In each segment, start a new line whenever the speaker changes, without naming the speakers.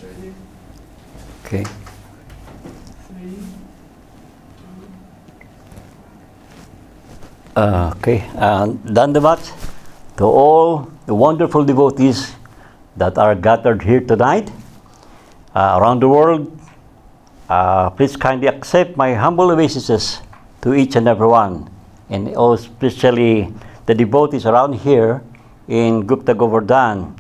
Ready?
Okay.
3, 2.
Okay. Done the much to all the wonderful devotees that are gathered here tonight around the world. Please kindly accept my humble obeisances to each and every one, and also especially the devotees around here in Gupta, Govardhan,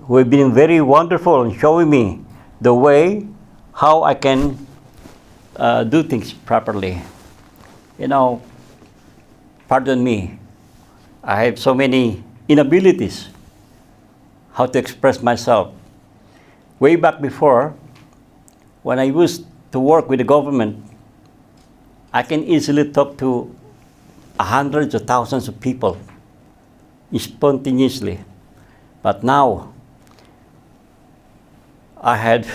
who have been very wonderful in showing me the way how I can do things properly. You know, pardon me, I have so many inabilities how to express myself. Way back before, when I used to work with the government, I can easily talk to hundreds of thousands of people spontaneously. But now, I had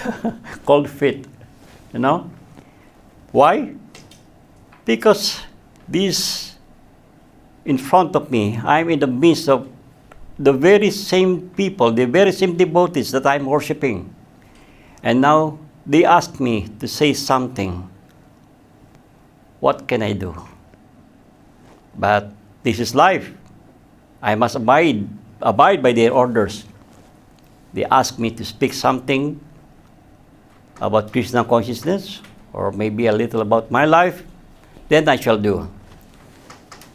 cold feet, you know. Why? Because this in front of me, I'm in the midst of the very same people, the very same devotees that I'm worshiping. And now they ask me to say something. What can I do? But this is life. I must abide by their orders. They ask me to speak something about Krishna consciousness, or maybe a little about my life, then I shall do.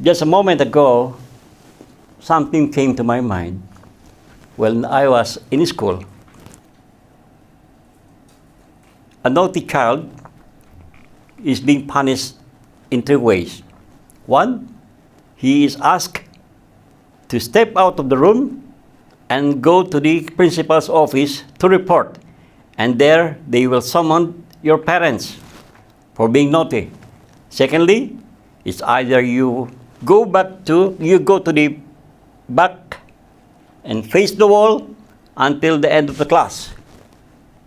Just a moment ago, something came to my mind when I was in school. A naughty child is being punished in 3 ways. 1, he is asked to step out of the room and go to the principal's office to report. And there they will summon your parents for being naughty. Secondly, it's either you go to the back and face the wall until the end of the class.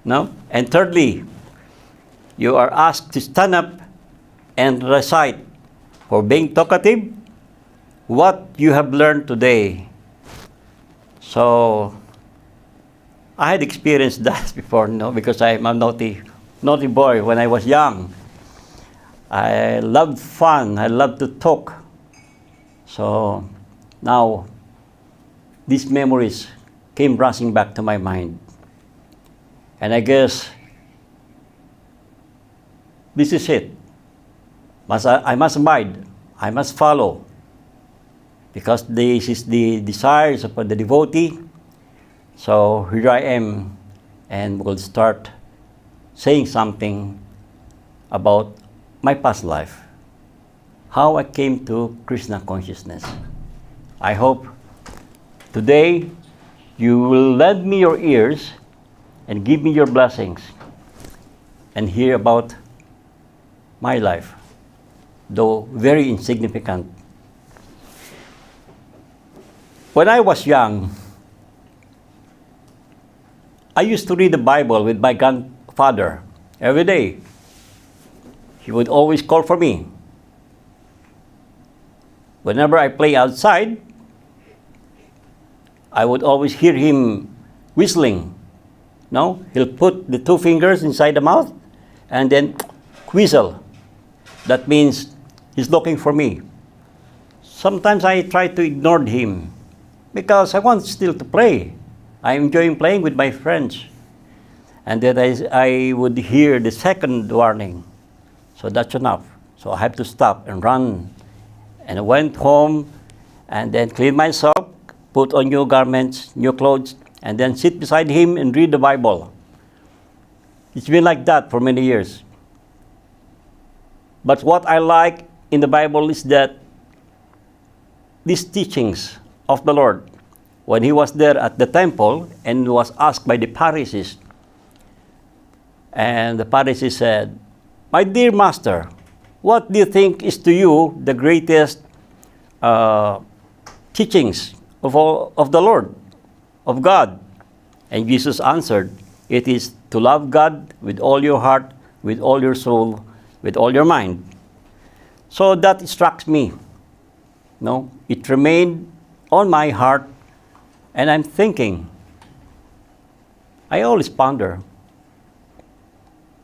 No? And thirdly, you are asked to stand up and recite for being talkative what you have learned today. So I had experienced that before, no, because I'm a naughty boy when I was young. I loved fun, I loved to talk. So now these memories came rushing back to my mind. And I guess this is it. I must abide, I must follow, because this is the desires of the devotee. So here I am, and will start saying something about my past life, how I came to Krishna consciousness. I hope today you will lend me your ears and give me your blessings and hear about my life, though very insignificant. When I was young, I used to read the Bible with my grandfather every day. He would always call for me. Whenever I play outside, I would always hear him whistling. No? He'll put the 2 fingers inside the mouth and then whistle. That means he's looking for me. Sometimes I try to ignore him because I want still to play. I enjoy playing with my friends. And then I would hear the second warning. So that's enough. So I have to stop and run. And I went home and then clean myself, put on new garments, new clothes, and then sit beside him and read the Bible. It's been like that for many years. But what I like in the Bible is that these teachings of the Lord, when he was there at the temple and was asked by the Pharisees, and the Pharisees said, "My dear master, what do you think is to you the greatest teachings of the Lord, of God?" And Jesus answered, "It is to love God with all your heart, with all your soul, with all your mind." So that struck me. No, it remained on my heart, and I'm thinking, I always ponder.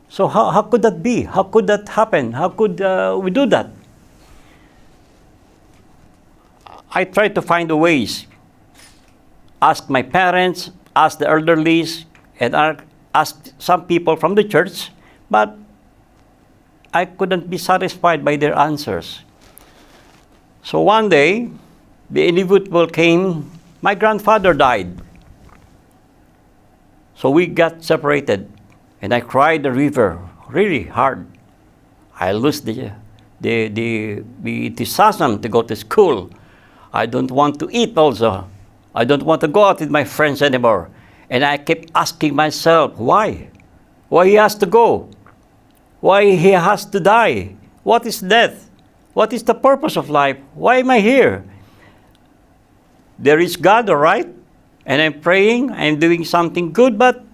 So how could that be? How could that happen? How could we do that? I try to find the ways. Ask my parents, ask the elderlies, and ask some people from the church, but I couldn't be satisfied by their answers. So one day, the inevitable came. My grandfather died. So we got separated, and I cried the river really hard. I lost the enthusiasm to go to school. I don't want to eat also. I don't want to go out with my friends anymore. And I kept asking myself, why? Why he has to go? Why he has to die? What is death? What is the purpose of life? Why am I here? There is God, all right? And I'm praying, I'm doing something good, but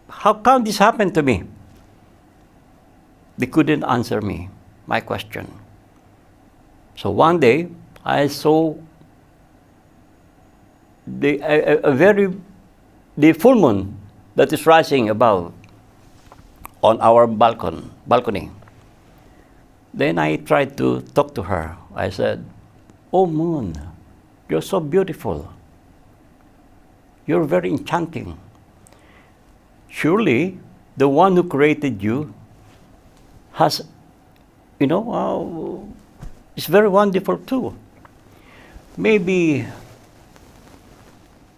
how come this happened to me? They couldn't answer me, my question. So one day, I saw the full moon that is rising above on our balcony. Then I tried to talk to her. I said, "Oh moon, you're so beautiful. You're very enchanting. Surely the one who created you has, is very wonderful too. Maybe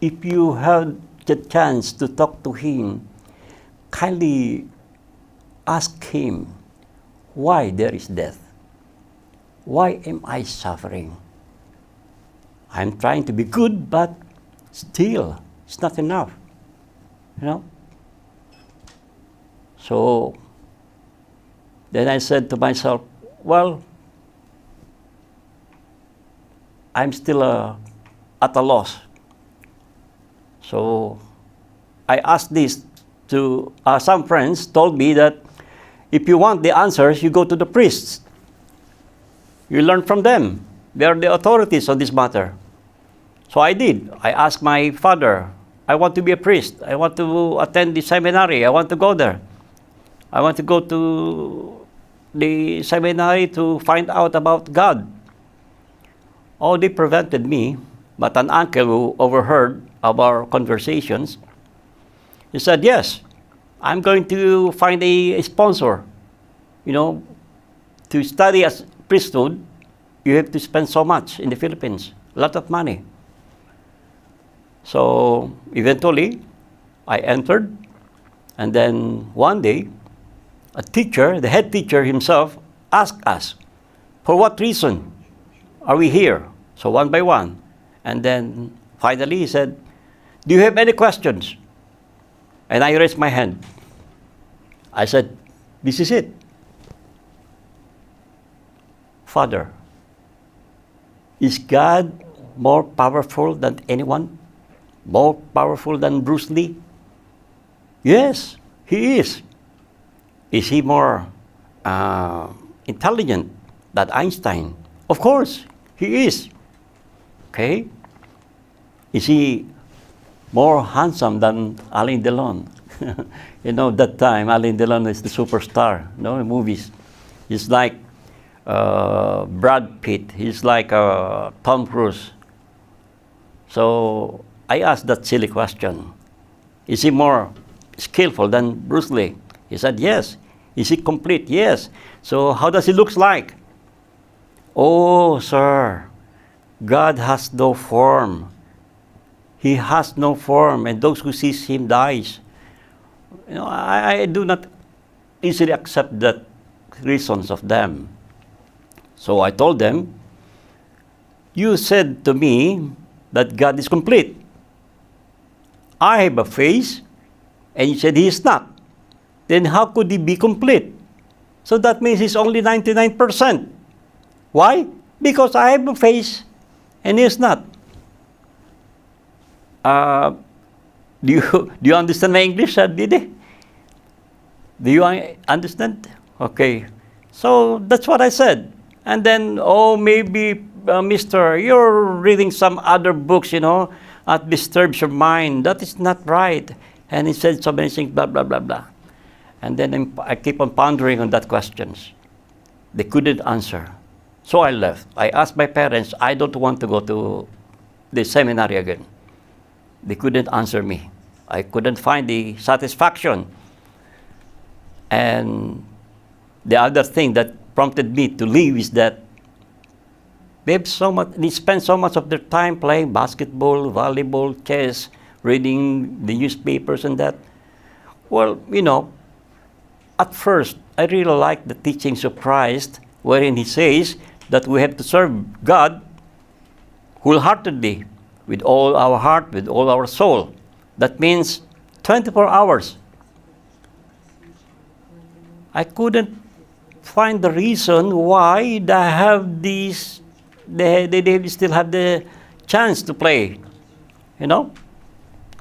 if you have the chance to talk to him, kindly ask him why there is death. Why am I suffering? I'm trying to be good, but still, it's not enough. So then I said to myself, well, I'm still at a loss. So I asked this to some friends, told me that if you want the answers, you go to the priests. You learn from them. They are the authorities on this matter. So I did. I asked my father, I want to be a priest. I want to attend the seminary. I want to go there. I want to go to the seminary to find out about God. Oh, they prevented me, but an uncle who overheard our conversations, he said, yes, I'm going to find a sponsor. To study as priesthood, you have to spend so much in the Philippines, a lot of money. So eventually, I entered, and then one day, a teacher, the head teacher himself, asked us, for what reason are we here? So one by one. And then finally he said, do you have any questions? And I raised my hand. I said, this is it. Father, is God more powerful than anyone? More powerful than Bruce Lee? Yes, he is. Is he more intelligent than Einstein? Of course, he is. Okay? Is he more handsome than Alain Delon? That time Alain Delon is the superstar, in movies. He's like Brad Pitt. He's like Tom Cruise. So I asked that silly question. Is he more skillful than Bruce Lee? He said, yes. Is he complete? Yes. So how does he look like? Oh, sir, God has no form. He has no form, and those who sees him dies. I do not easily accept the reasons of them. So I told them, you said to me that God is complete. I have a face, and you said he is not. Then how could he be complete? So that means he's only 99%. Why? Because I have a face, and he is not. Do you understand my English, Didi? Do you understand? Okay. So that's what I said. And then, maybe, mister, you're reading some other books, that disturbs your mind. That is not right. And he said so many things, blah, blah, blah, blah. And then I keep on pondering on that questions. They couldn't answer. So I left. I asked my parents, I don't want to go to the seminary again. They couldn't answer me. I couldn't find the satisfaction. And the other thing that prompted me to leave is that they spend so much of their time playing basketball, volleyball, chess, reading the newspapers and that. Well, at first, I really liked the teachings of Christ, wherein he says that we have to serve God wholeheartedly, with all our heart, with all our soul. That means 24 hours. I couldn't find the reason why they still have the chance to play.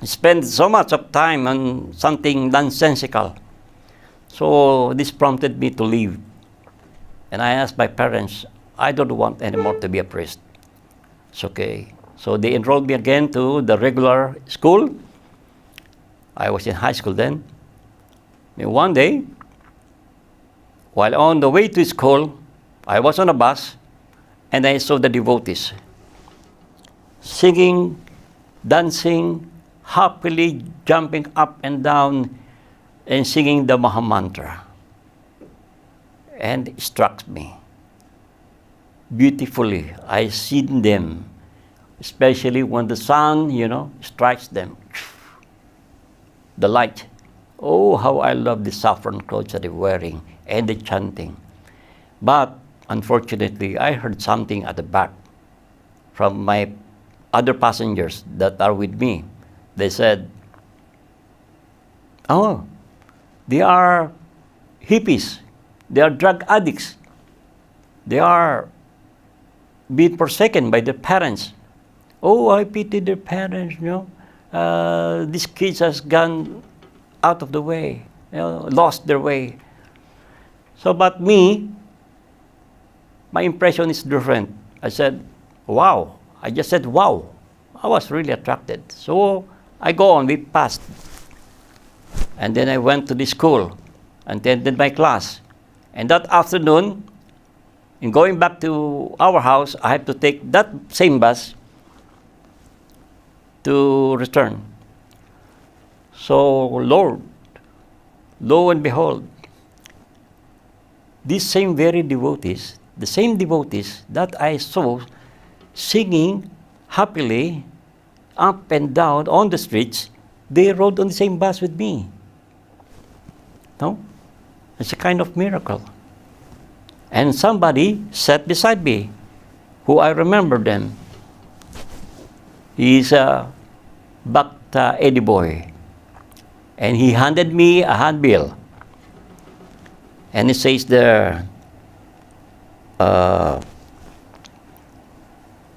Spend so much of time on something nonsensical. So this prompted me to leave. And I asked my parents, I don't want anymore to be a priest. It's okay. So they enrolled me again to the regular school. I was in high school then. And one day, while on the way to school, I was on a bus and I saw the devotees singing, dancing, happily jumping up and down and singing the Maha Mantra. And it struck me beautifully. I seen them, especially when the sun, strikes them. The light. Oh, how I love the saffron clothes that they're wearing and the chanting. But unfortunately, I heard something at the back from my other passengers that are with me. They said, oh, they are hippies. They are drug addicts. They are being forsaken by their parents. Oh, I pity their parents, these kids has gone out of the way, lost their way. So, but me, my impression is different. I said, wow. I just said, wow. I was really attracted. So I go on, we passed. And then I went to the school and attended my class. And that afternoon, in going back to our house, I had to take that same bus to return. So, lo and behold, these same very devotees, the same devotees that I saw singing happily up and down on the streets, they rode on the same bus with me. No? It's a kind of miracle. And somebody sat beside me, who I remember them. He's a Bhakti Eddie boy. And he handed me a handbill. And it says there,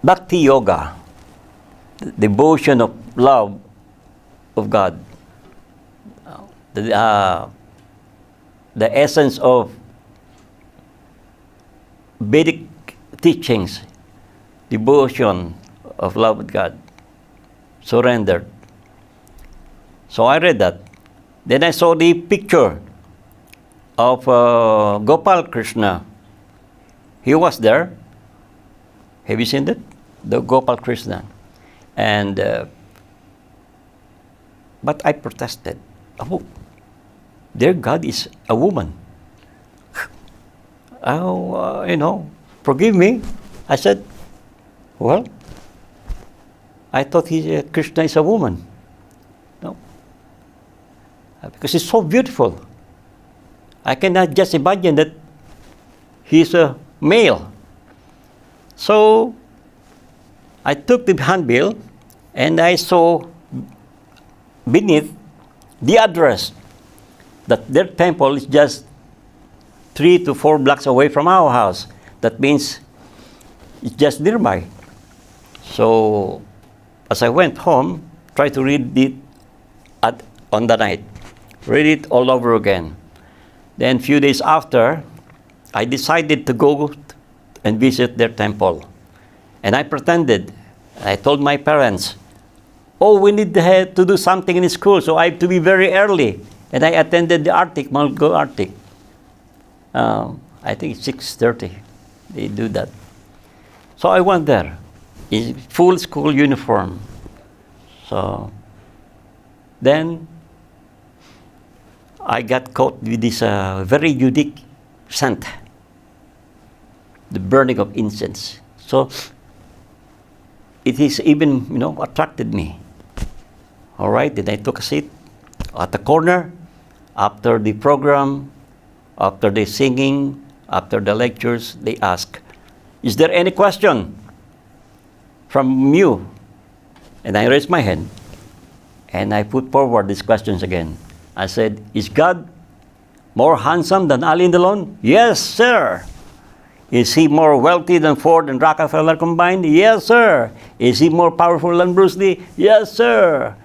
Bhakti Yoga, the devotion of love of God. The essence of Vedic teachings, devotion of love with God, surrendered. So I read that. Then I saw the picture of Gopal Krishna. He was there. Have you seen it? The Gopal Krishna. And but I protested. Oh, their God is a woman. Oh, forgive me. I said, well, I thought Krishna is a woman. No, because he's so beautiful. I cannot just imagine that he's a male. So I took the handbill and I saw beneath the address that their temple is just 3 to 4 blocks away from our house. That means it's just nearby. So as I went home, tried to read it on the night, read it all over again. Then a few days after, I decided to go and visit their temple. And I pretended. I told my parents, oh, we need to do something in school, so I have to be very early. And I attended the Arctic, Mount Go Arctic. I think 6:30, they do that. So I went there, in full school uniform. So then I got caught with this very unique scent, the burning of incense. So it is even, attracted me. All right, then I took a seat at the corner after the program, after the singing, after the lectures. They ask, is there any question from you? And I raised my hand and I put forward these questions again. I said, is God more handsome than Alain Delon? Yes, sir. Is he more wealthy than Ford and Rockefeller combined? Yes, sir. Is he more powerful than Bruce Lee? Yes, sir.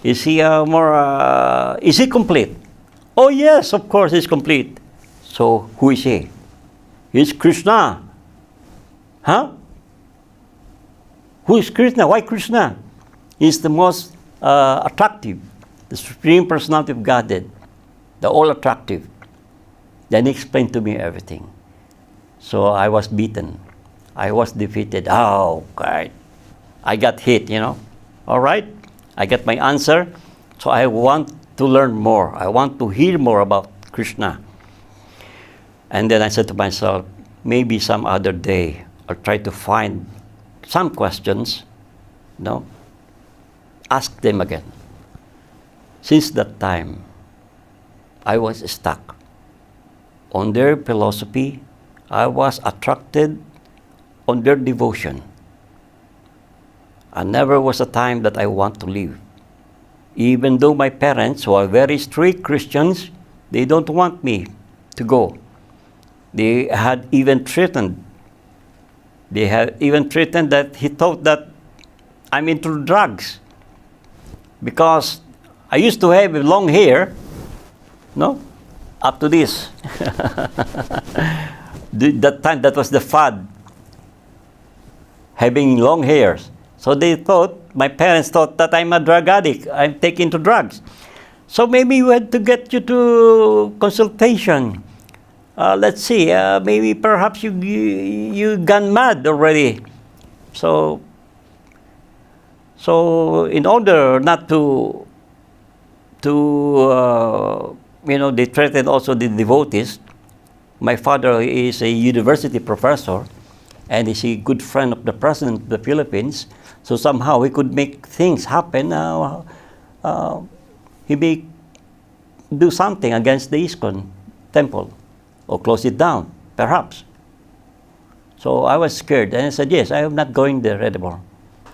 Is he is he complete? Oh, yes, of course he's complete. So, who is he? He's Krishna. Huh? Who is Krishna? Why Krishna? He's the most attractive, the Supreme Personality of Godhead, the all-attractive. Then he explained to me everything. So I was beaten. I was defeated. Oh, God. I got hit, All right? I got my answer. So I want to learn more. I want to hear more about Krishna. And then I said to myself, maybe some other day I'll try to find some questions, ask them again. Since that time, I was stuck on their philosophy. I was attracted on their devotion. And never was a time that I want to leave. Even though my parents, who are very strict Christians, they don't want me to go. They had even threatened. That he thought that I'm into drugs. Because I used to have long hair, up to this. That time, that was the fad, having long hairs. So my parents thought that I'm a drug addict. I'm taking to drugs. So maybe we had to get you to consultation. Let's see, maybe perhaps you gone mad already. So in order not to they threatened also the devotees. My father is a university professor and is a good friend of the president of the Philippines. So somehow he could make things happen. He may do something against the ISKCON temple or close it down, perhaps. So I was scared and I said, yes, I am not going there anymore.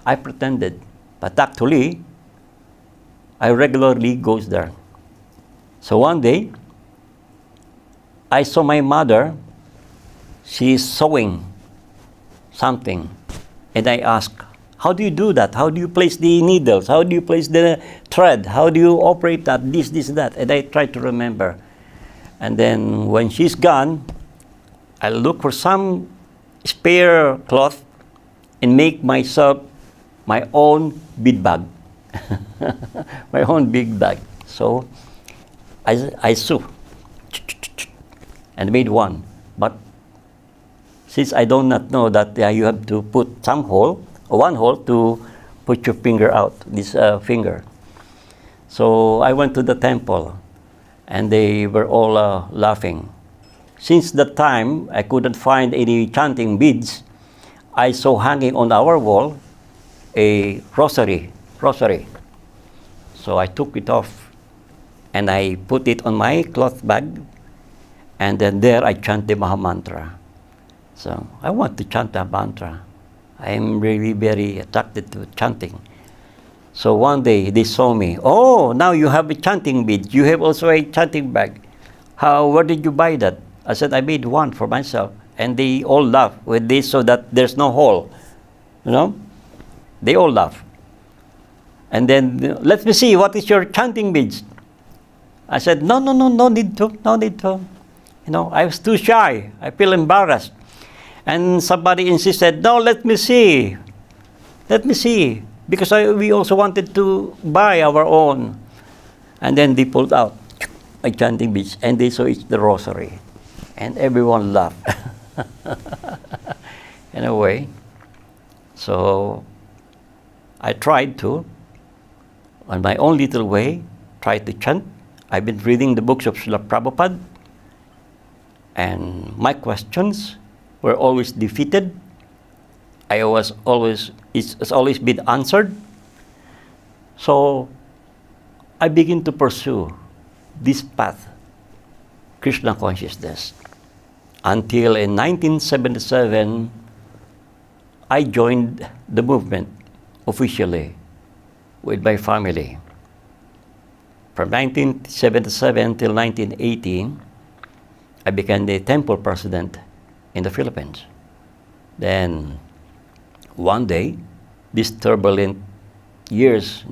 I pretended, but actually, I regularly goes there. So one day, I saw my mother, she's sewing something. And I asked, how do you do that? How do you place the needles? How do you place the thread? How do you operate that? This, that. And I tried to remember. And then when she's gone, I look for some spare cloth and make myself my own bead bag. My own big bag. So I sew and made one. But since I do not know that you have to put one hole to put your finger out, this finger. So I went to the temple and they were all laughing. Since that time, I couldn't find any chanting beads. I saw hanging on our wall a rosary. So I took it off and I put it on my cloth bag, and then there I chant the Maha Mantra. So I want to chant the mantra. I am really very attracted to chanting. So one day they saw me. Oh, now you have a chanting bead. You have also a chanting bag. Where did you buy that? I said, I made one for myself. And they all laugh with this so that there's no hole. They all laugh. And then, let me see, what is your chanting beads? I said, no need to. I was too shy. I feel embarrassed. And somebody insisted, no, let me see. Because we also wanted to buy our own. And then they pulled out a chanting beads and they saw it's the rosary. And everyone laughed. In a way. So I tried to, on my own little way, try to chant. I've been reading the books of Srila Prabhupada, and my questions were always defeated. It's always been answered. So I begin to pursue this path, Krishna consciousness, until in 1977 I joined the movement officially with my family. From 1977 till 1980, I became the temple president in the Philippines. Then, one day, this turbulent years,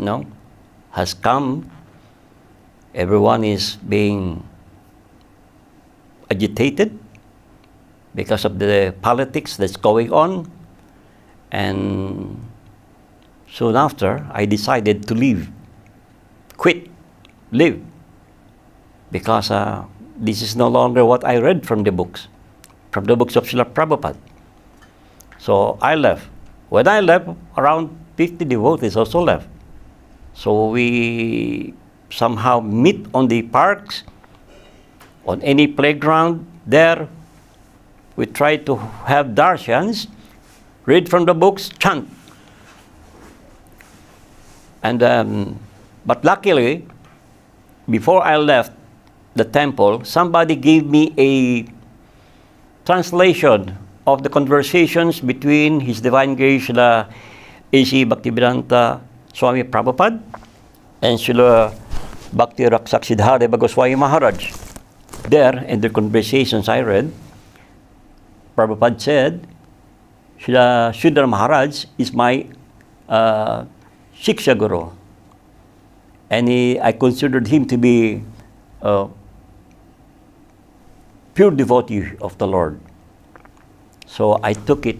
has come. Everyone is being agitated because of the politics that's going on. And soon after, I decided to leave, because this is no longer what I read from the books of Srila Prabhupada. So I left. When I left, around 50 devotees also left. So we somehow meet on the parks, on any playground there. We try to have darshans, read from the books, chant. And but luckily, before I left the temple, somebody gave me a translation of the conversations between His Divine Grace Srila A.C. Bhaktivedanta Swami Prabhupada and Srila Bhakti Rakshaksidhara Goswami Maharaj. There, in the conversations I read, Prabhupada said, Srila Sridhar Maharaj is my Shiksha Guru. And I considered him to be a pure devotee of the Lord. So I took it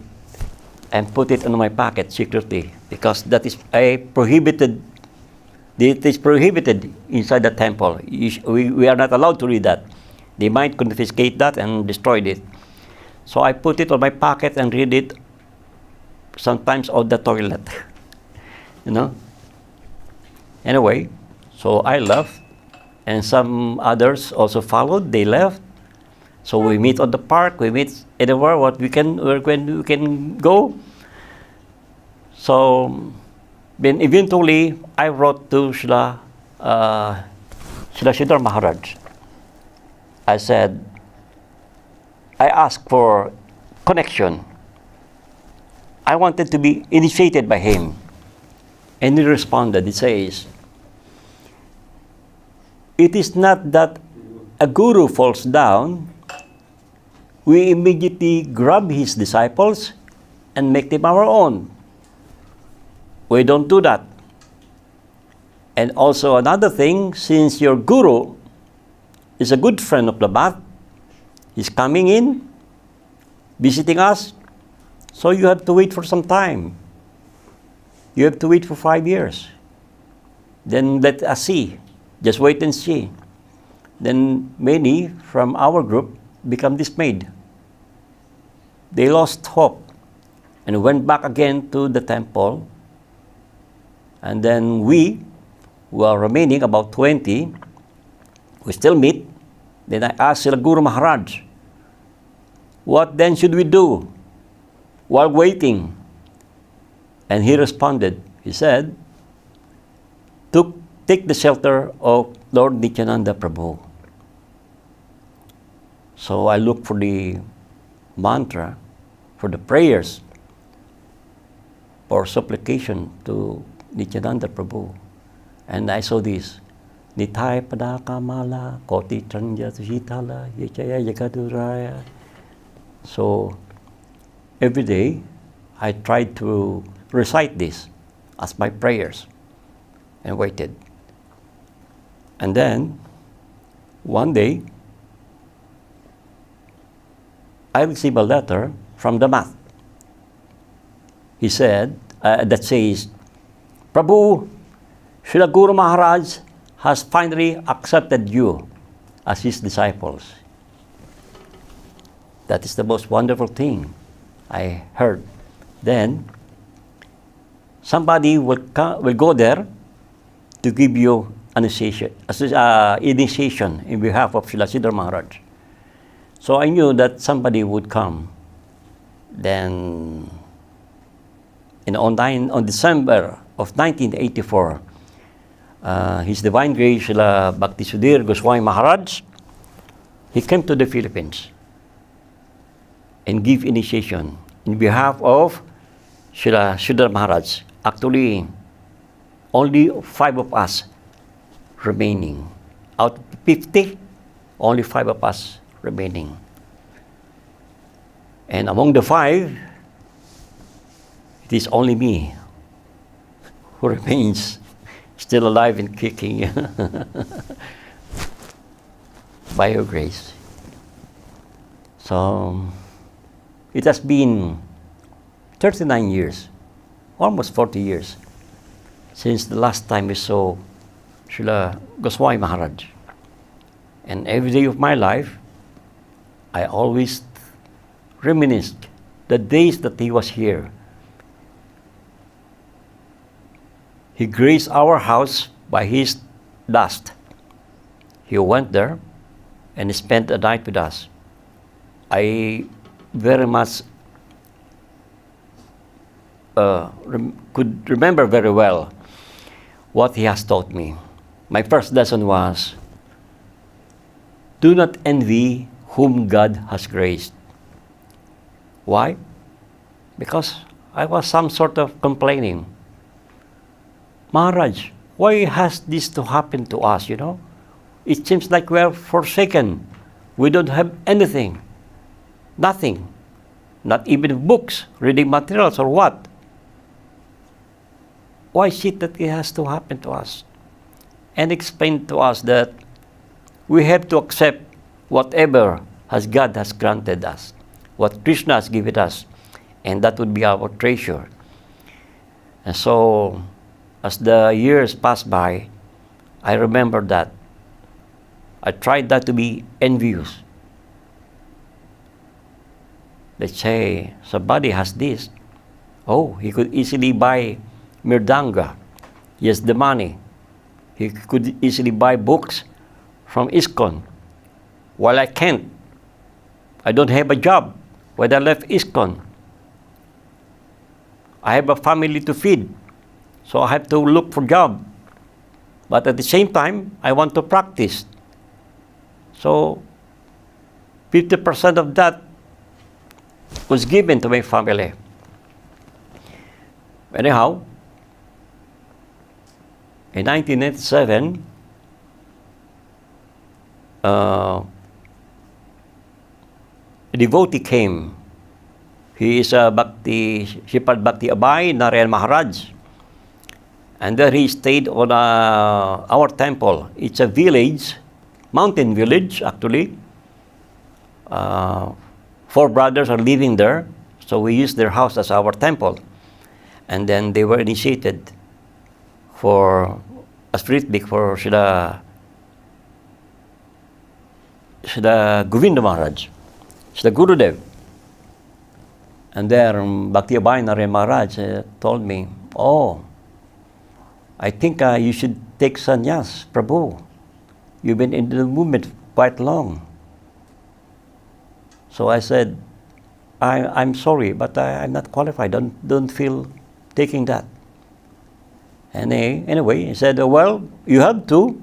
and put it in my pocket secretly, because that is prohibited. It is prohibited inside the temple. We are not allowed to read that. They might confiscate that and destroy it. So I put it on my pocket and read it sometimes on the toilet. Anyway, so I left, and some others also followed. They left. So we meet on the park. We meet anywhere where we can go. So then eventually, I wrote to Srila Sridhar Maharaj. I said, I asked for connection. I wanted to be initiated by him. And he responded, he says, it is not that a guru falls down, we immediately grab his disciples and make them our own. We don't do that. And also another thing, since your guru is a good friend of the bath, he's coming in, visiting us, so you have to wait for some time. You have to wait for 5 years. Then let us see. Just wait and see. Then many from our group become dismayed. They lost hope and went back again to the temple. And then we, who are remaining, about 20, we still meet. Then I asked Srila Guru Maharaj, what then should we do while waiting? And he responded, he said, take the shelter of Lord Nityananda Prabhu. So I looked for the mantra, for the prayers, for supplication to Nityananda Prabhu. And I saw this, Nitai Padaka Mala, Koti Tranja Shitala, Yachaya Yagaduraya. So every day I tried to recite this as my prayers and waited. And then one day I received a letter from the math. He said, that says, Prabhu, Srila Guru Maharaj has finally accepted you as his disciples. That is the most wonderful thing I heard. Then, somebody will go there to give you initiation in behalf of Srila Sridhar Maharaj. So I knew that somebody would come. Then, on December of 1984, His Divine Grace Srila Bhakti Sudhir Goswami Maharaj, he came to the Philippines and give initiation in behalf of Srila Sridhar Maharaj. Actually, only 5 of us remaining. Out of 50, only 5 of us remaining. And among the 5, it is only me who remains still alive and kicking by your grace. So, it has been 39 years, almost 40 years, since the last time we saw Srila Goswami Maharaj. And every day of my life, I always reminisce the days that he was here. He graced our house by his dust. He went there and spent the night with us. I very much could remember very well what he has taught me. My first lesson was, do not envy whom God has graced. Why? Because I was some sort of complaining. Maharaj, why has this to happen to us, you know? It seems like we are forsaken. We don't have anything. Nothing. Not even books, reading materials or what. Why is it that it has to happen to us? And explain to us that we have to accept whatever God has granted us, what Krishna has given us, and that would be our treasure. And so, as the years passed by, I remember that. I tried not to be envious. Let's say somebody has this. Oh, he could easily buy Mirdanga. He has the money. He could easily buy books from ISKCON. While I can't. I don't have a job when I left ISKCON. I have a family to feed. So I have to look for a job. But at the same time, I want to practice. So 50% of that was given to my family. Anyhow, in 1997, a devotee came. He is a Sripad Bhakti Abhay Narayan Maharaj. And there he stayed on our temple. It's a village, mountain village actually. 4 brothers are living there, so we use their house as our temple. And then they were initiated for a spirit week for Srila Govinda Maharaj, Srila Gurudev. And there Bhakti Abhay Narayan Maharaj told me, oh, I think you should take sannyas, Prabhu. You've been in the movement quite long. So I said, I'm sorry, but I'm not qualified. Don't feel taking that. And anyway, he said, well, you have to.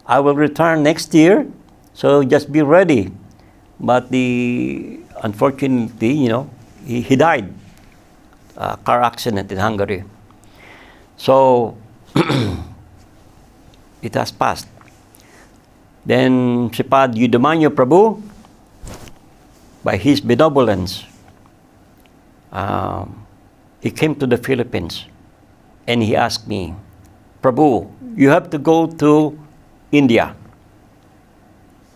I will return next year, so just be ready. But unfortunately, you know, he died. Car accident in Hungary. So it has passed. Then Sripad Yudamanyo Prabhu, by his benevolence, he came to the Philippines and he asked me, Prabhu, you have to go to India.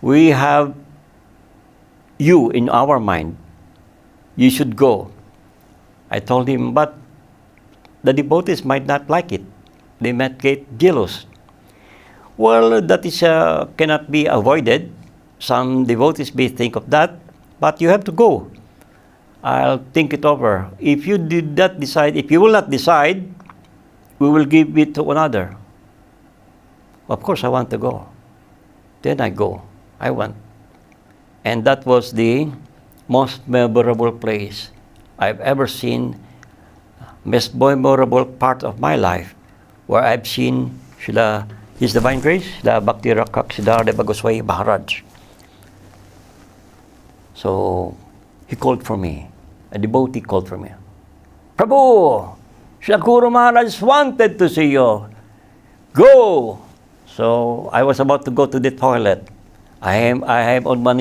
We have you in our mind. You should go. I told him, but the devotees might not like it. they might get jealous. Well, that is cannot be avoided. Some devotees may think of that, but you have to go. I'll think it over. If you did not decide, if you will not decide, we will give it to another. Of course, I want to go. Then I go. I went. And that was the most memorable place I've ever seen, most memorable part of my life, where I've seen His Divine Grace, the Bhakti Rakak Siddhartha Goswami Maharaj. So he called for me. A devotee called for me. Prabhu, Srila Guru Maharaj wanted to see you. Go. So I was about to go to the toilet. I have on my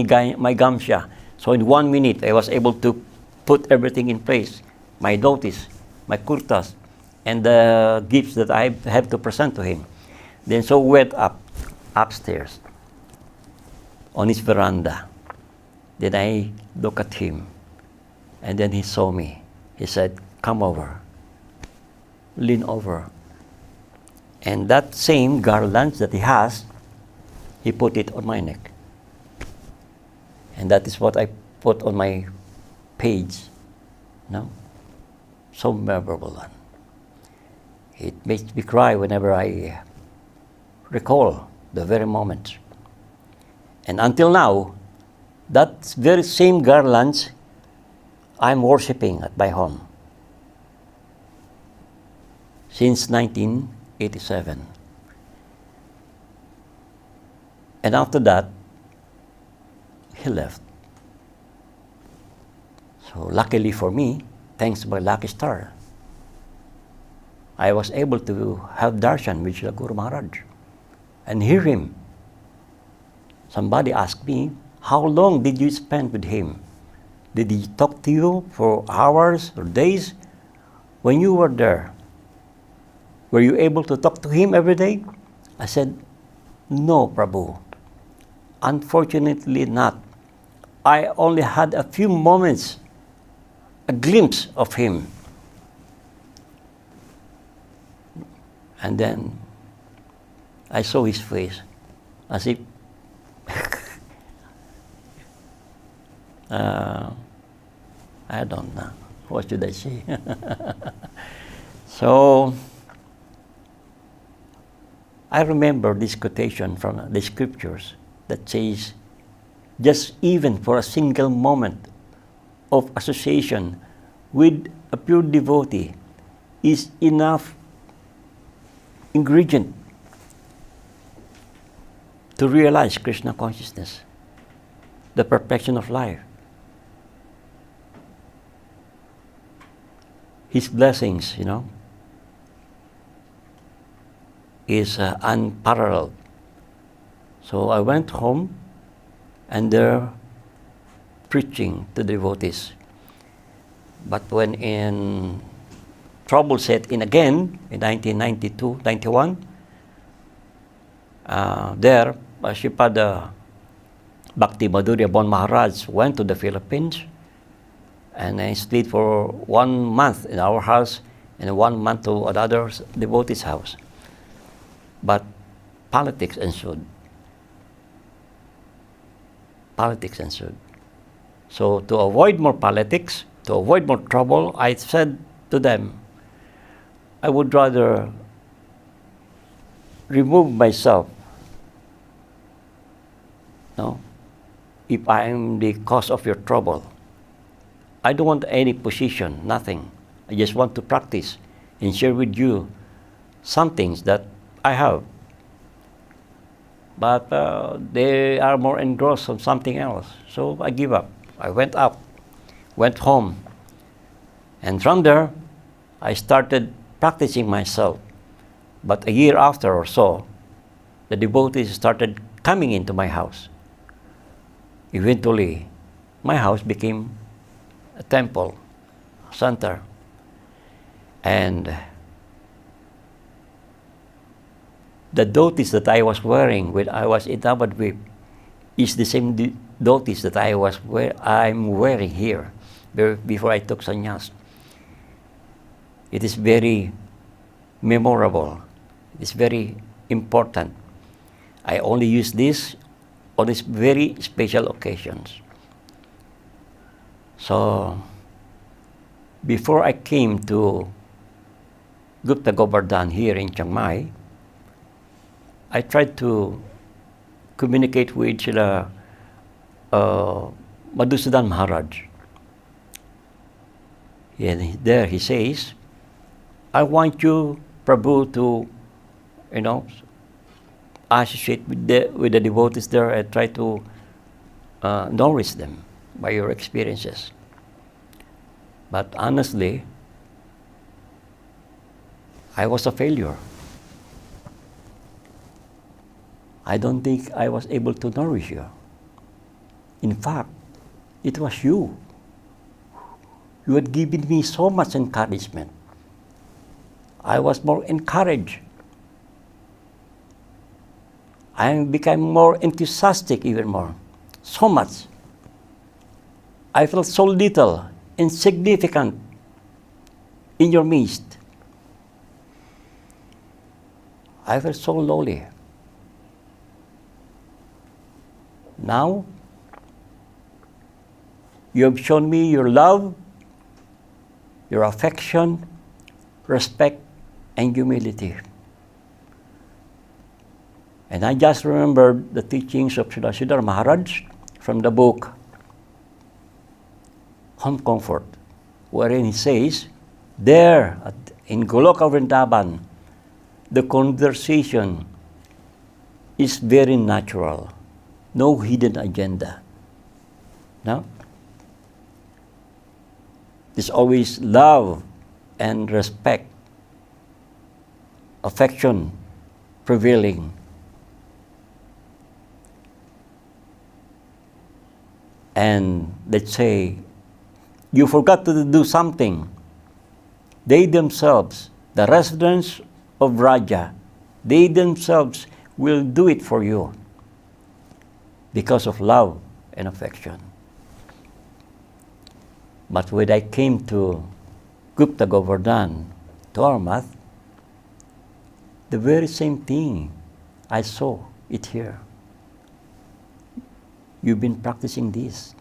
gamsha. So in 1 minute, I was able to put everything in place. My notice, my kurtas, and the gifts that I have to present to him. Then so went upstairs on his veranda. Then I look at him, and then he saw me. He said, come over, lean over. And that same garland that he has, he put it on my neck. And that is what I put on my page. No? So memorable one. It makes me cry whenever I recall the very moment. And until now, that very same garlands I'm worshipping at my home since 1987. And after that, he left. So luckily for me, thanks to my lucky star, I was able to have darshan with Srila Guru Maharaj and hear him. Somebody asked me, how long did you spend with him? Did he talk to you for hours or days? When you were there, were you able to talk to him every day? I said, no, Prabhu. Unfortunately not. I only had a few moments, a glimpse of him. And then I saw his face as if I don't know. What should I say? So I remember this quotation from the scriptures that says, just even for a single moment of association with a pure devotee is enough ingredient to realize Krishna consciousness, the perfection of life. His blessings, is unparalleled. So I went home and there preaching to devotees. But when in trouble set in again in 1992, 91, there Sripada Bhakti Madhurya Bon Maharaj went to the Philippines, and I stayed for 1 month in our house and 1 month to another devotee's house. But politics ensued. Politics ensued. So to avoid more politics, to avoid more trouble, I said to them, I would rather remove myself, if I am the cause of your trouble. I don't want any position, nothing. I just want to practice and share with you some things that I have. But they are more engrossed on something else. So I give up. I went home. And from there, I started practicing myself. But a year after or so, the devotees started coming into my house. Eventually, my house became a temple, a center. And the dhotis that I was wearing when I was in Navadvip is the same dhotis that I'm wearing here before I took sannyas. It is very memorable It's very important. I only use this on these very special occasions. So, before I came to Gupta Govardhan here in Chiang Mai, I tried to communicate with Srila Madhusudan Maharaj. And there he says, I want you, Prabhu, to, associate with the devotees there and try to nourish them by your experiences. But honestly, I was a failure. I don't think I was able to nourish you. In fact, it was you. You had given me so much encouragement. I was more encouraged. I became more enthusiastic even more. So much. I felt so little, insignificant in your midst. I felt so lowly. Now, you have shown me your love, your affection, respect, and humility. And I just remembered the teachings of Srila Sridhar Maharaj from the book Home Comfort, wherein he says, there in Goloka Vrindavan, the conversation is very natural, no hidden agenda. No? There's always love and respect, affection prevailing. And let's say you forgot to do something. They themselves, the residents of Raja, they themselves will do it for you because of love and affection. But when I came to Gupta Govardhan, to Armath, the very same thing, I saw it here. You've been practicing this.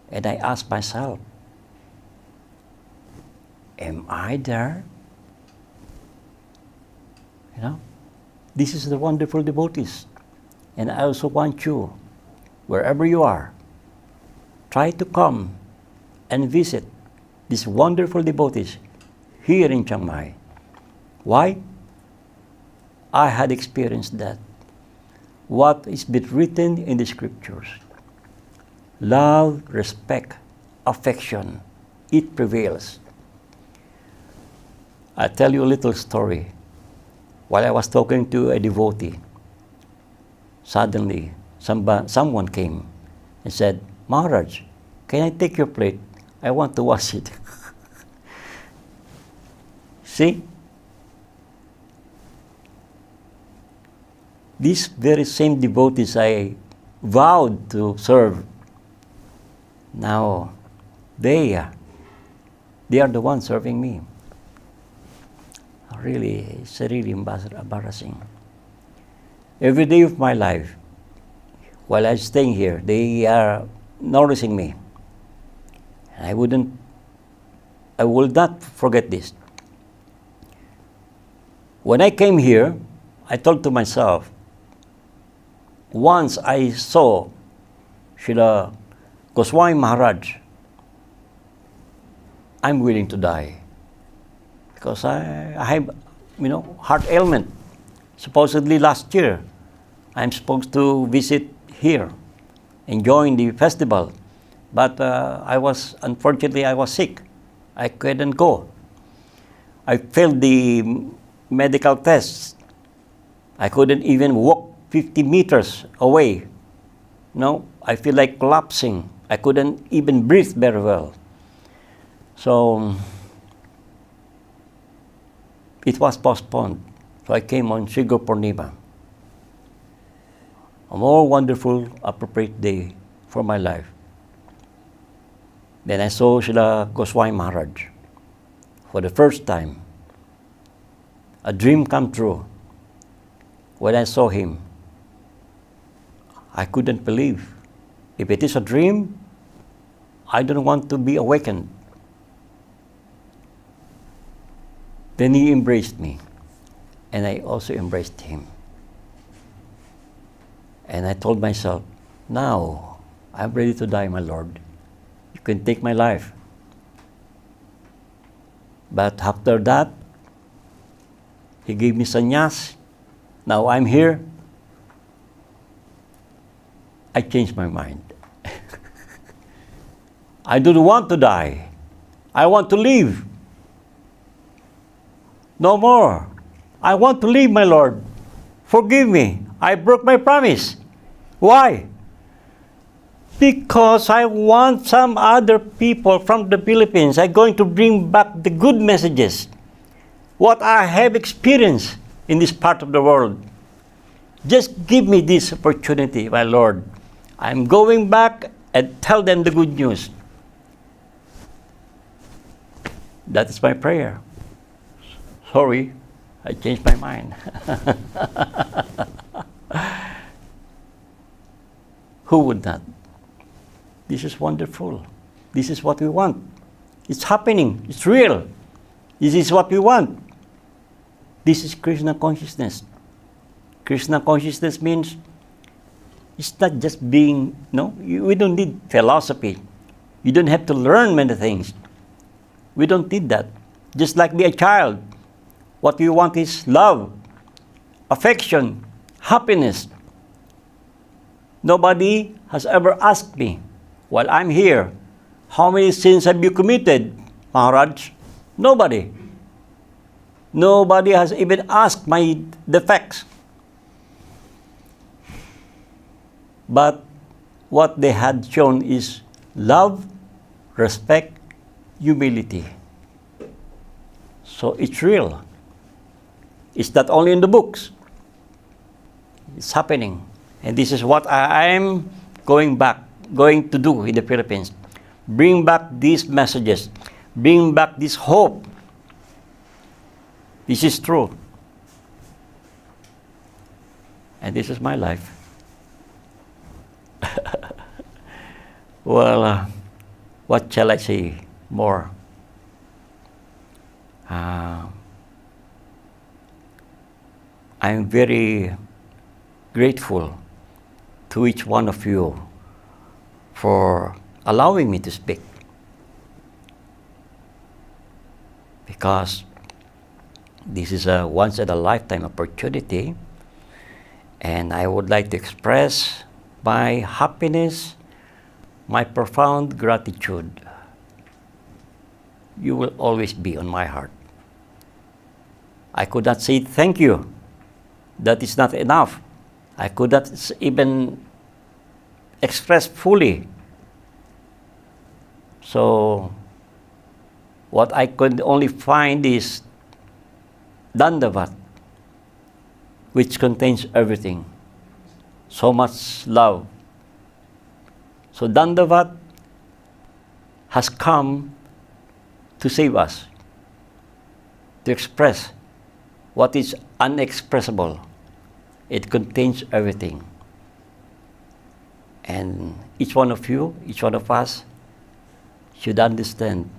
And I asked myself, am I there? This is the wonderful devotees. And I also want you, wherever you are, try to come and visit these wonderful devotees here in Chiang Mai. Why? I had experienced that. What is been written in the scriptures. Love, respect, affection, it prevails. I'll tell you a little story. While I was talking to a devotee, suddenly someone came and said, Maharaj, can I take your plate? I want to wash it. See? These very same devotees I vowed to serve, now they are the ones serving me. Really, it's really embarrassing. Every day of my life, while I'm staying here, they are nourishing me. And I will not forget this. When I came here, I thought to myself, once I saw Srila Goswami Maharaj, I'm willing to die. Because I have, heart ailment. Supposedly last year, I'm supposed to visit here and join the festival. But unfortunately, I was sick. I couldn't go. I failed the medical tests. I couldn't even walk 50 meters away. I feel like collapsing. I couldn't even breathe very well. So it was postponed. So I came on Sri Guru Purnima, a more wonderful, appropriate day for my life. Then I saw Srila Goswami Maharaj for the first time. A dream come true. when I saw him, I couldn't believe. If it is a dream, I don't want to be awakened. Then he embraced me, and I also embraced him. And I told myself, now I'm ready to die, my Lord. You can take my life. But after that, he gave me sannyas. Now I'm here. I changed my mind. I don't want to die. I want to live. No more. I want to live, my Lord. Forgive me. I broke my promise. Why? Because I want some other people from the Philippines. I'm going to bring back the good messages. What I have experienced in this part of the world. Just give me this opportunity, my Lord. I'm going back and tell them the good news. That is my prayer. Sorry, I changed my mind. Who would not? This is wonderful. This is what we want. It's happening. It's real. This is what we want. This is Krishna consciousness. Krishna consciousness means it's not just being, we don't need philosophy. You don't have to learn many things. We don't need that. Just like be a child. What we want is love, affection, happiness. Nobody has ever asked me, while I'm here, how many sins have you committed, Maharaj? Nobody. Nobody has even asked my defects. But what they had shown is love, respect, humility. So it's real. It's not only in the books. It's happening. And this is what I am going to do in the Philippines. Bring back these messages. Bring back this hope. This is true. And this is my life. Well, what shall I say more? I'm very grateful to each one of you for allowing me to speak. Because this is a once-in-a-lifetime opportunity, and I would like to express my happiness, my profound gratitude. You will always be on my heart. I could not say thank you. That is not enough. I could not even express fully. So, what I could only find is Dandavat, which contains everything. So much love. So Dandavat has come to save us, to express what is unexpressible. It contains everything. And each one of you, each one of us, should understand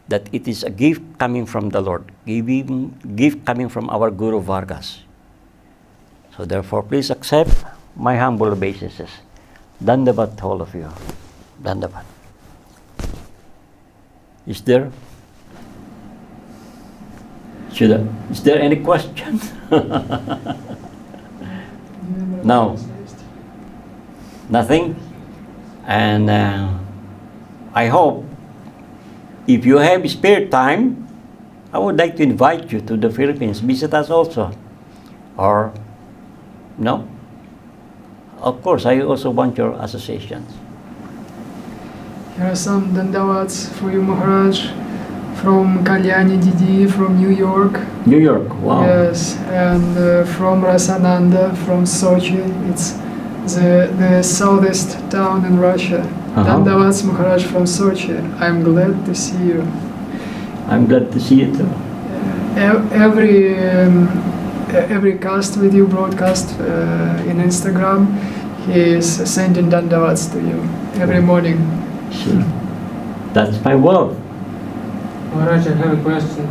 that it is a gift coming from the Lord, gift coming from our Guru Vargas. So therefore, please accept my humble obeisances. Dandavat to all of you. Dandavat. Is there any question? No. Nothing? And I hope if you have spare time, I would like to invite you to the Philippines. Visit us also. Or, no? Of course, I also want your associations.
Here are some dandavats for you, Maharaj, from Kalyani Didi from New York.
New York, wow.
Yes, and from Rasananda from Sochi. It's the southest town in Russia. Dandavats, Maharaj from Sochi. I'm glad to see you.
I'm glad to see you too.
every cast video broadcast in Instagram, he is sending dandavats to you every morning.
Sure. That's my world.
Maharaj, I have a question.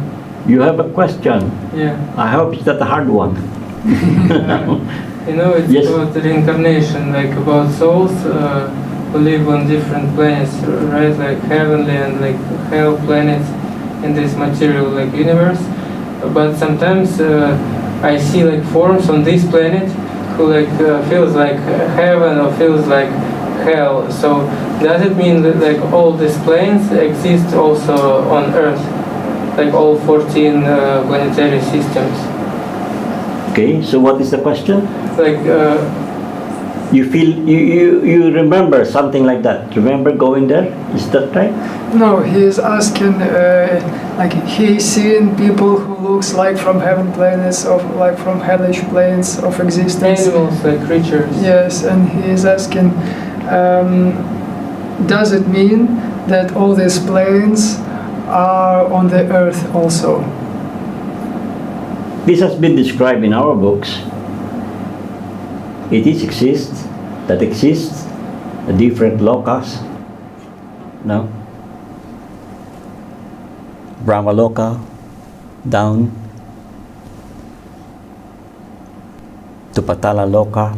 You have a question.
Yeah.
I hope it's not a hard one.
It's
Yes.
about reincarnation, like about souls who live on different planets, right? Like heavenly and like hell planets in this material like universe. But sometimes I see like forms on this planet who like feels like heaven or feels like hell. So does it mean that like all these planes exist also on Earth, like all 14 planetary systems?
Okay, so what is the question?
Like
You feel, you remember something like that? Remember going there? Is that right?
No, he is asking, like he's seeing people who looks like from heaven planets, of like from hellish planes of existence.
animals, like creatures.
Yes, and he is asking, does it mean that all these planes are on the earth also?
This has been described in our books. It is exists, a different locus, no? Brahma loka, down to Patala loka.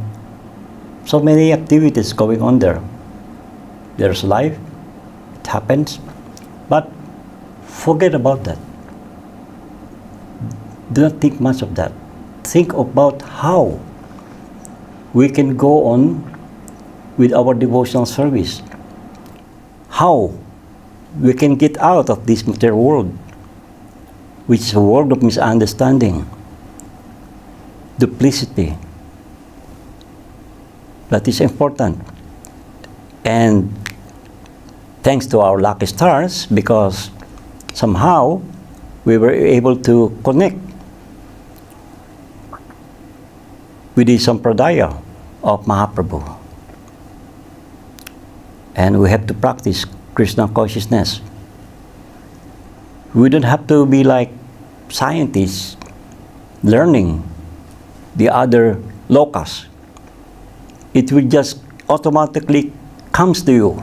So many activities going on there. There's life, it happens, but forget about that. Do not think much of that. Think about how we can go on with our devotional service. How we can get out of this material world, which is a world of misunderstanding, duplicity. That is important. And thanks to our lucky stars, because somehow we were able to connect with the sampradaya of Mahaprabhu. And we have to practice Krishna consciousness. We don't have to be like scientists learning the other lokas. It will just automatically comes to you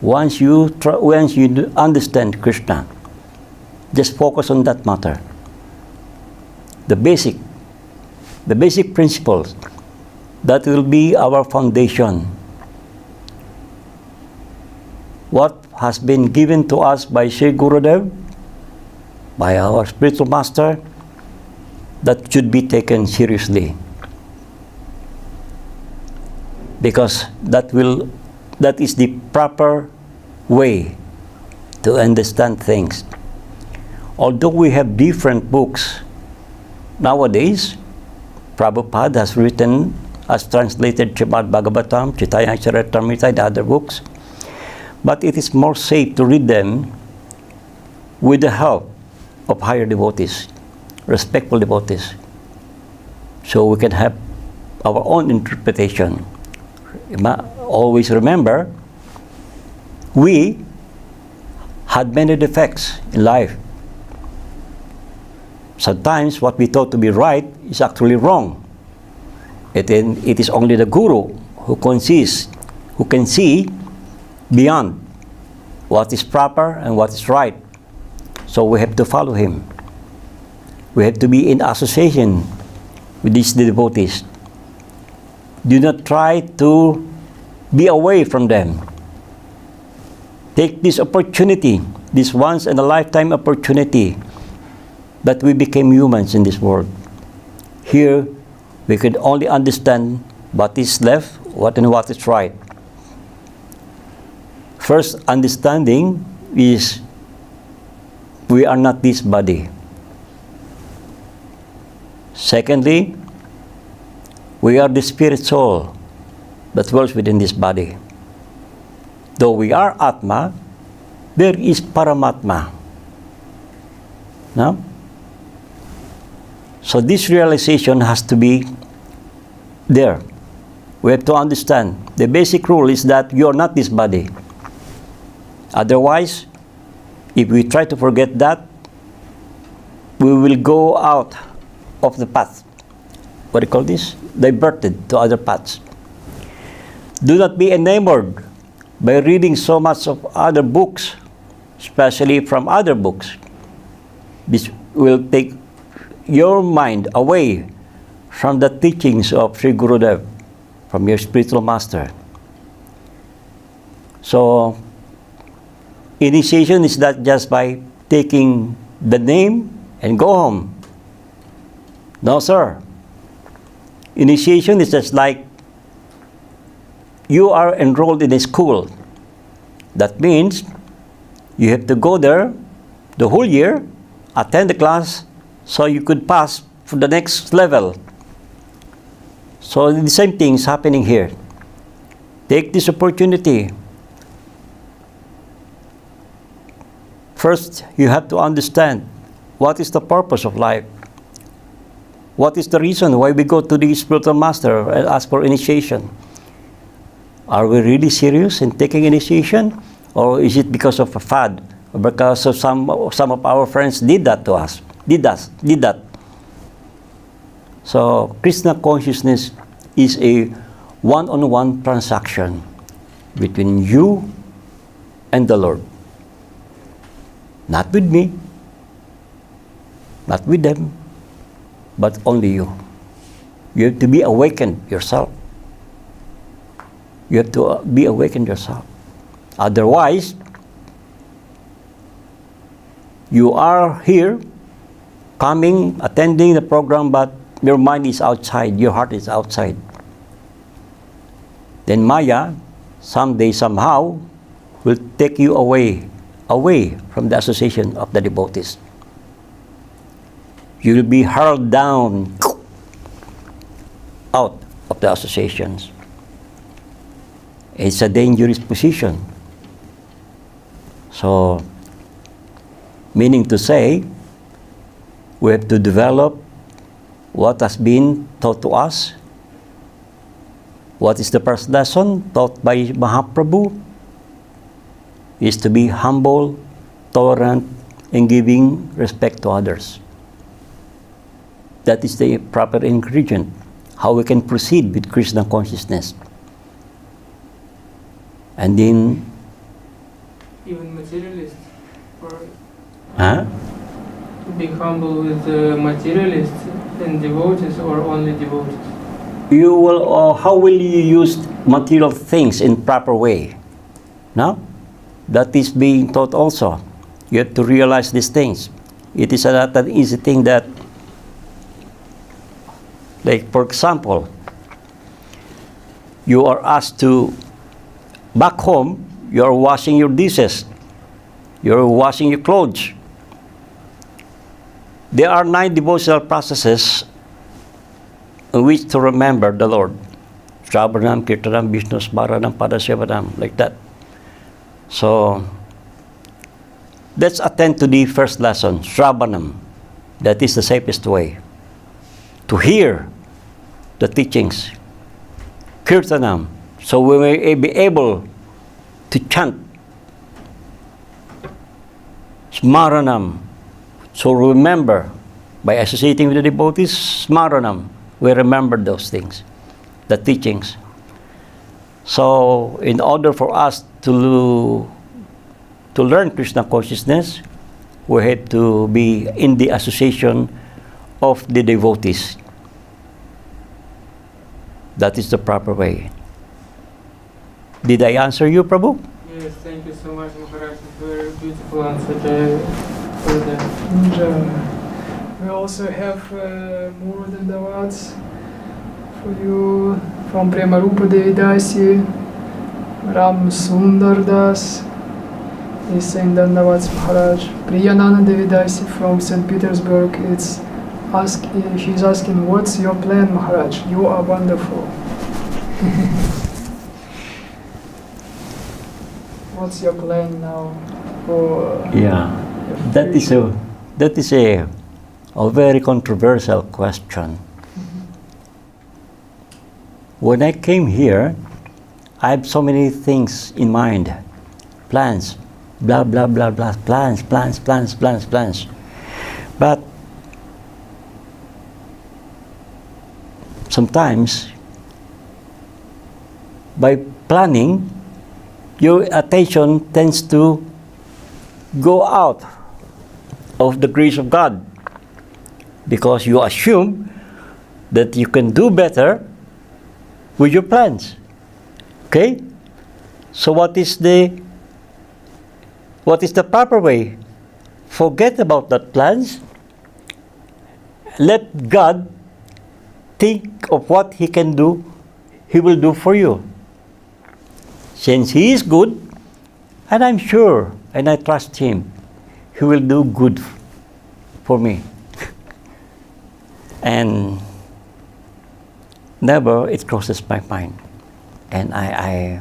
once you understand Krishna. Just focus on that matter. The basic principles, that will be our foundation. What has been given to us by Sri Gurudev, by our spiritual master, that should be taken seriously. Because that is the proper way to understand things. Although we have different books nowadays, Prabhupada has translated Srimad Bhagavatam, Chaitanya Charitamrita, the other books, but it is more safe to read them with the help of higher devotees, respectful devotees, so we can have our own interpretation. Always remember, we had many defects in life. Sometimes what we thought to be right is actually wrong. It is only the Guru who can see beyond what is proper and what is right. So we have to follow him. We have to be in association with these devotees. Do not try to be away from them. Take this opportunity, this once in a lifetime opportunity, that we became humans in this world. Here, we can only understand what is left, what is right. First understanding is we are not this body. Secondly, we are the spirit soul that dwells within this body. Though we are Atma, there is Paramatma. No? So this realization has to be there. We have to understand. The basic rule is that you are not this body. Otherwise, if we try to forget that, we will go out off the path. What do you call this? Diverted to other paths. Do not be enamored by reading so much of other books, especially from other books. This will take your mind away from the teachings of Sri Gurudev, from your spiritual master. So, initiation is not just by taking the name and go home. No, sir. Initiation is just like you are enrolled in a school. That means you have to go there the whole year, attend the class, so you could pass for the next level. So the same thing is happening here. Take this opportunity. First, you have to understand what is the purpose of life. What is the reason why we go to the spiritual master and ask for initiation? Are we really serious in taking initiation? Or is it because of a fad? Or because of some of our friends did that to us? Did that. So, Krishna consciousness is a one-on-one transaction between you and the Lord. Not with me, not with them, but only you. You have to be awakened yourself. You have to be awakened yourself. Otherwise, you are here, coming, attending the program, but your mind is outside, your heart is outside. Then Maya, someday, somehow, will take you away from the association of the devotees. You will be hurled down out of the associations. It's a dangerous position. So, meaning to say, we have to develop what has been taught to us. What is the first lesson taught by Mahaprabhu? Is to be humble, tolerant, and giving respect to others. That is the proper ingredient, how we can proceed with Krishna consciousness. And then...
Even materialists, or
Huh?
to be humble with materialists and devotees, or only devotees?
You will, how will you use material things in proper way? No? That is being taught also. You have to realize these things. It is not an easy thing that, like for example, you are asked to, back home, you are washing your dishes, you are washing your clothes. There are 9 devotional processes in which to remember the Lord. Shravanam, Kirtanam, Vishnu Smaranam, Padasevanam, like that. So, let's attend to the first lesson, Shravanam. That is the safest way to hear the teachings. Kirtanam, so we may be able to chant. Smaranam, so remember, by associating with the devotees, Smaranam, we remember those things, the teachings. So, in order for us to learn Krishna consciousness, we have to be in the association of the devotees. That is the proper way. Did I answer you, Prabhu?
Yes, thank you so much, Maharaj. Very beautiful answer for that.
And we also have more than the words for you from Premarupa Devidasi, Ram Sundar Das is saying Dandavats Maharaj. Priyanana Devidasi from St. Petersburg, she's asking, what's your plan, Maharaj? You are wonderful. What's your plan now for
that is a very controversial question. When I came here, I have so many things in mind. Plans, blah, blah, blah, blah, plans. But sometimes by planning, your attention tends to go out of the grace of God because you assume that you can do better with your plans. Okay? So what is the proper way? Forget about that plans. Let God think of what He can do, He will do for you. Since He is good, and I'm sure, and I trust Him, He will do good for me. And never it crosses my mind. And I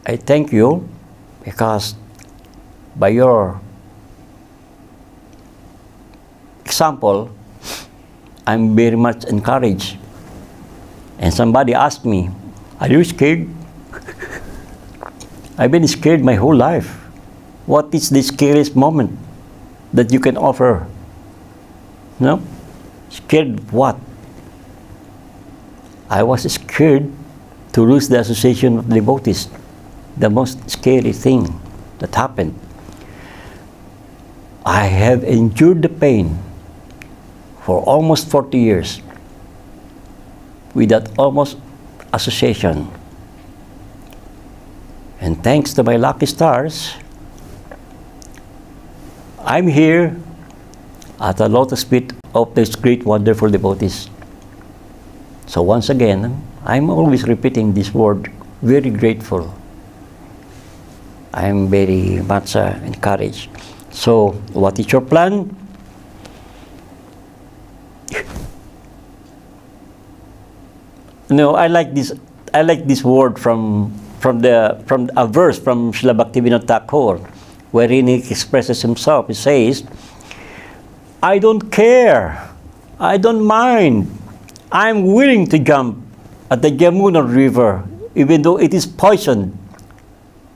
thank you because by your example, I'm very much encouraged. And somebody asked me, are you scared? I've been scared my whole life. What is the scariest moment that you can offer? No? Scared of what? I was scared to lose the association of devotees. The most scary thing that happened. I have endured the pain for almost 40 years with that almost association. And thanks to my lucky stars, I'm here at the lotus feet of these great wonderful devotees. So once again, I'm always repeating this word, very grateful. I'm very much encouraged. So, what is your plan? No, I like this word from a verse from Srila Bhaktivinoda Thakur, wherein he expresses himself. He says, I don't care, I don't mind. I'm willing to jump at the Yamuna River, even though it is poisoned.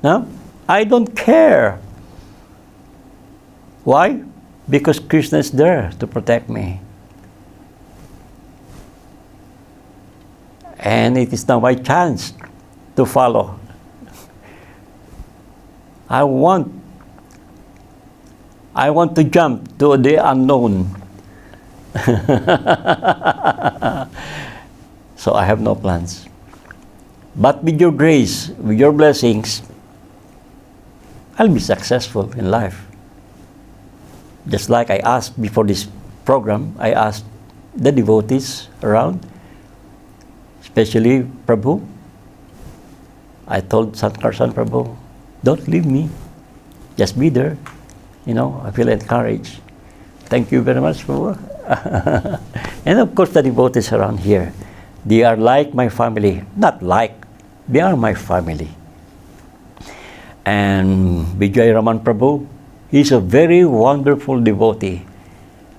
No? I don't care. Why? Because Krishna is there to protect me. And it is now my chance to follow. I want to jump to the unknown. So I have no plans. But with your grace, with your blessings, I'll be successful in life. Just like I asked before this program, I asked the devotees around, especially Prabhu. I told Sankarsan Prabhu, don't leave me, just be there. You know, I feel encouraged. Thank you very much, Prabhu. And of course the devotees around here, they are like my family. Not like, they are my family. And Vijay Raman Prabhu, he's a very wonderful devotee.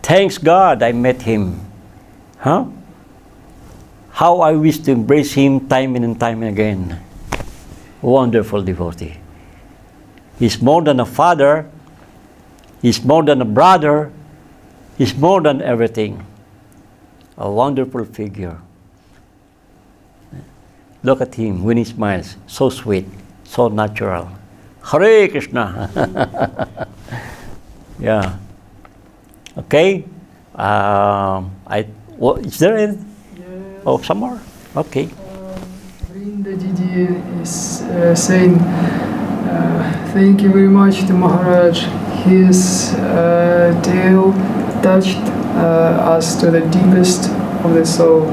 Thanks God I met him. Huh? How I wish to embrace him time and time again. Wonderful devotee. He's more than a father. He's more than a brother. He's more than everything. A wonderful figure. Look at him when he smiles. So sweet, so natural. Hare Krishna. Yeah. Okay. Is there any?
Yes.
Oh, some more? Okay.
Vrinda Didi is saying, thank you very much to Maharaj. His tale touched us to the deepest of the soul.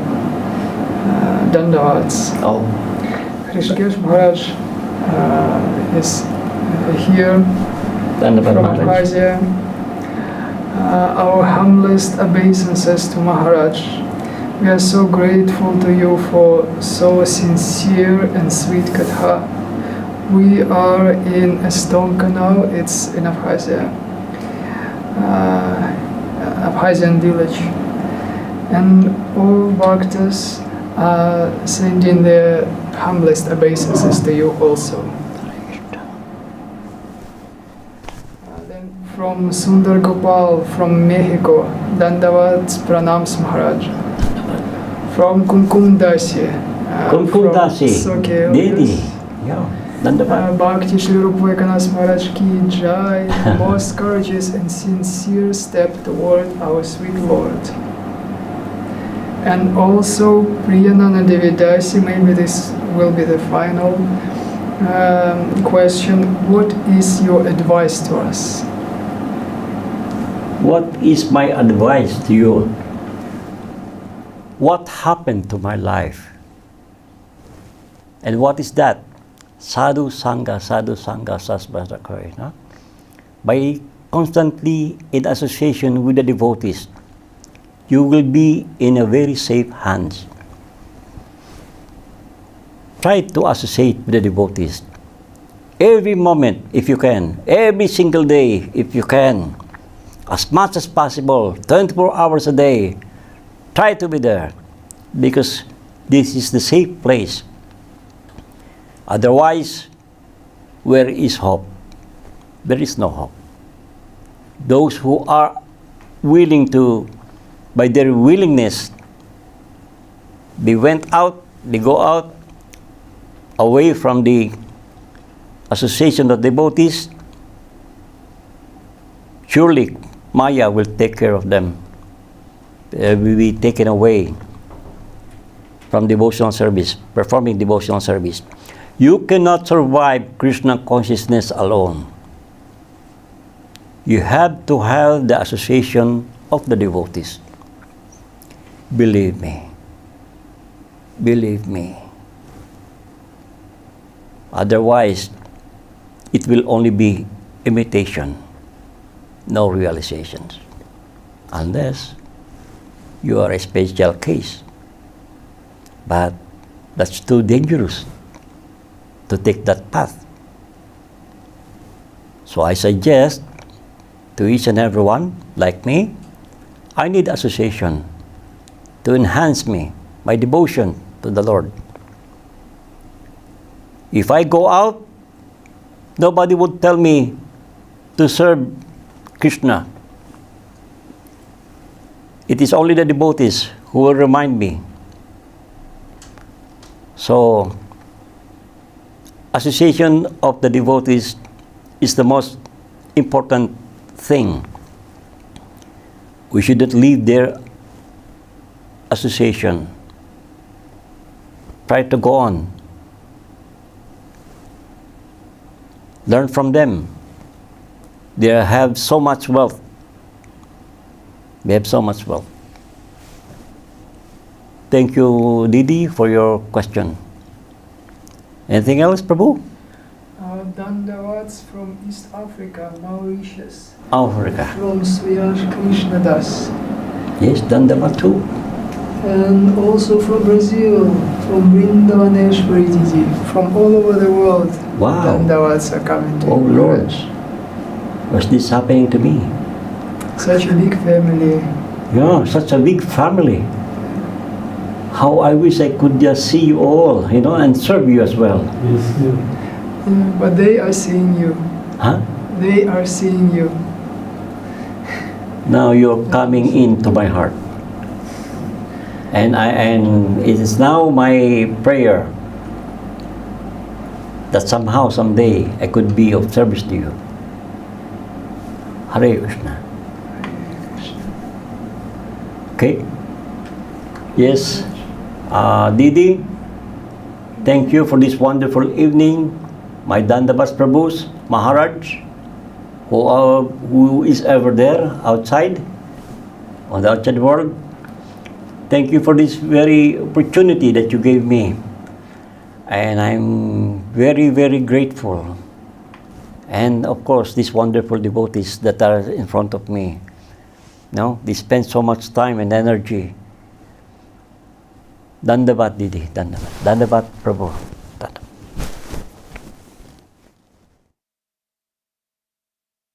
Dandavats.
Oh.
Rishikesh Maharaj is here from Abkhazia. Our humblest obeisances to Maharaj. We are so grateful to you for so sincere and sweet katha. We are in Estonka now, it's in Abkhazia, Abkhazian village. And all bhaktas are sending their humblest obeisances to you also. Then from Sundar Gopal from Mexico, Dandavats Pranams Maharaj. From Kumkumdasi.
Kumkumdasi.
Okay.
Didi.
Yes.
Yeah. Dandavat.
Bhakti Srirupa Vaikhanas Maharaj ki jai. Most courageous and sincere step toward our sweet Lord. And also, Priyanana Devidasi, maybe this will be the final question. What is your advice to us?
What is my advice to you? What happened to my life? And what is that? Sadhu Sangha, Sasbhasakai. No? By constantly in association with the devotees, you will be in a very safe hands. Try to associate with the devotees. Every moment, if you can. Every single day, if you can. As much as possible, 24 hours a day. Try to be there. Because this is the safe place. Otherwise, where is hope? There is no hope. Those who are willing to, by their willingness, they go out away from the association of devotees, surely Maya will take care of them. They will be taken away from devotional service, performing devotional service. You cannot survive Krishna consciousness alone. You have to have the association of the devotees. Believe me. Believe me. Otherwise, it will only be imitation, no realizations. Unless you are a special case. But that's too dangerous to take that path. So I suggest to each and everyone, like me, I need association to enhance me, my devotion to the Lord. If I go out, nobody would tell me to serve Krishna. It is only the devotees who will remind me. So, association of the devotees is the most important thing. We shouldn't leave their association. Try to go on. Learn from them. They have so much wealth. They have so much wealth. Thank you, Didi, for your question. Anything else, Prabhu?
Dandavats from East Africa, Mauritius.
Africa.
From Sriyash Krishnadas.
Yes, Dandavat too.
And also from Brazil, from Vrindavaneshwari Didi. From all over the world,
Wow.
Dandavats are coming to
Oh
you,
Lord.
Maharaj.
What's this happening to me?
Such a big family.
Yeah, such a big family. How I wish I could just see you all, and serve you as well.
Yeah, but they are seeing you.
Huh?
They are seeing you.
Now you're coming into my heart. And it is now my prayer that somehow, someday, I could be of service to you. Hare Krishna. Okay? Yes. Didi, thank you for this wonderful evening. My Dandavas Prabhus, Maharaj, who is ever there outside, on the outside world. Thank you for this very opportunity that you gave me. And I'm very, very grateful. And of course, these wonderful devotees that are in front of me. They spend so much time and energy. Dandavat Didi, Dandavat. Dandavat Prabhu.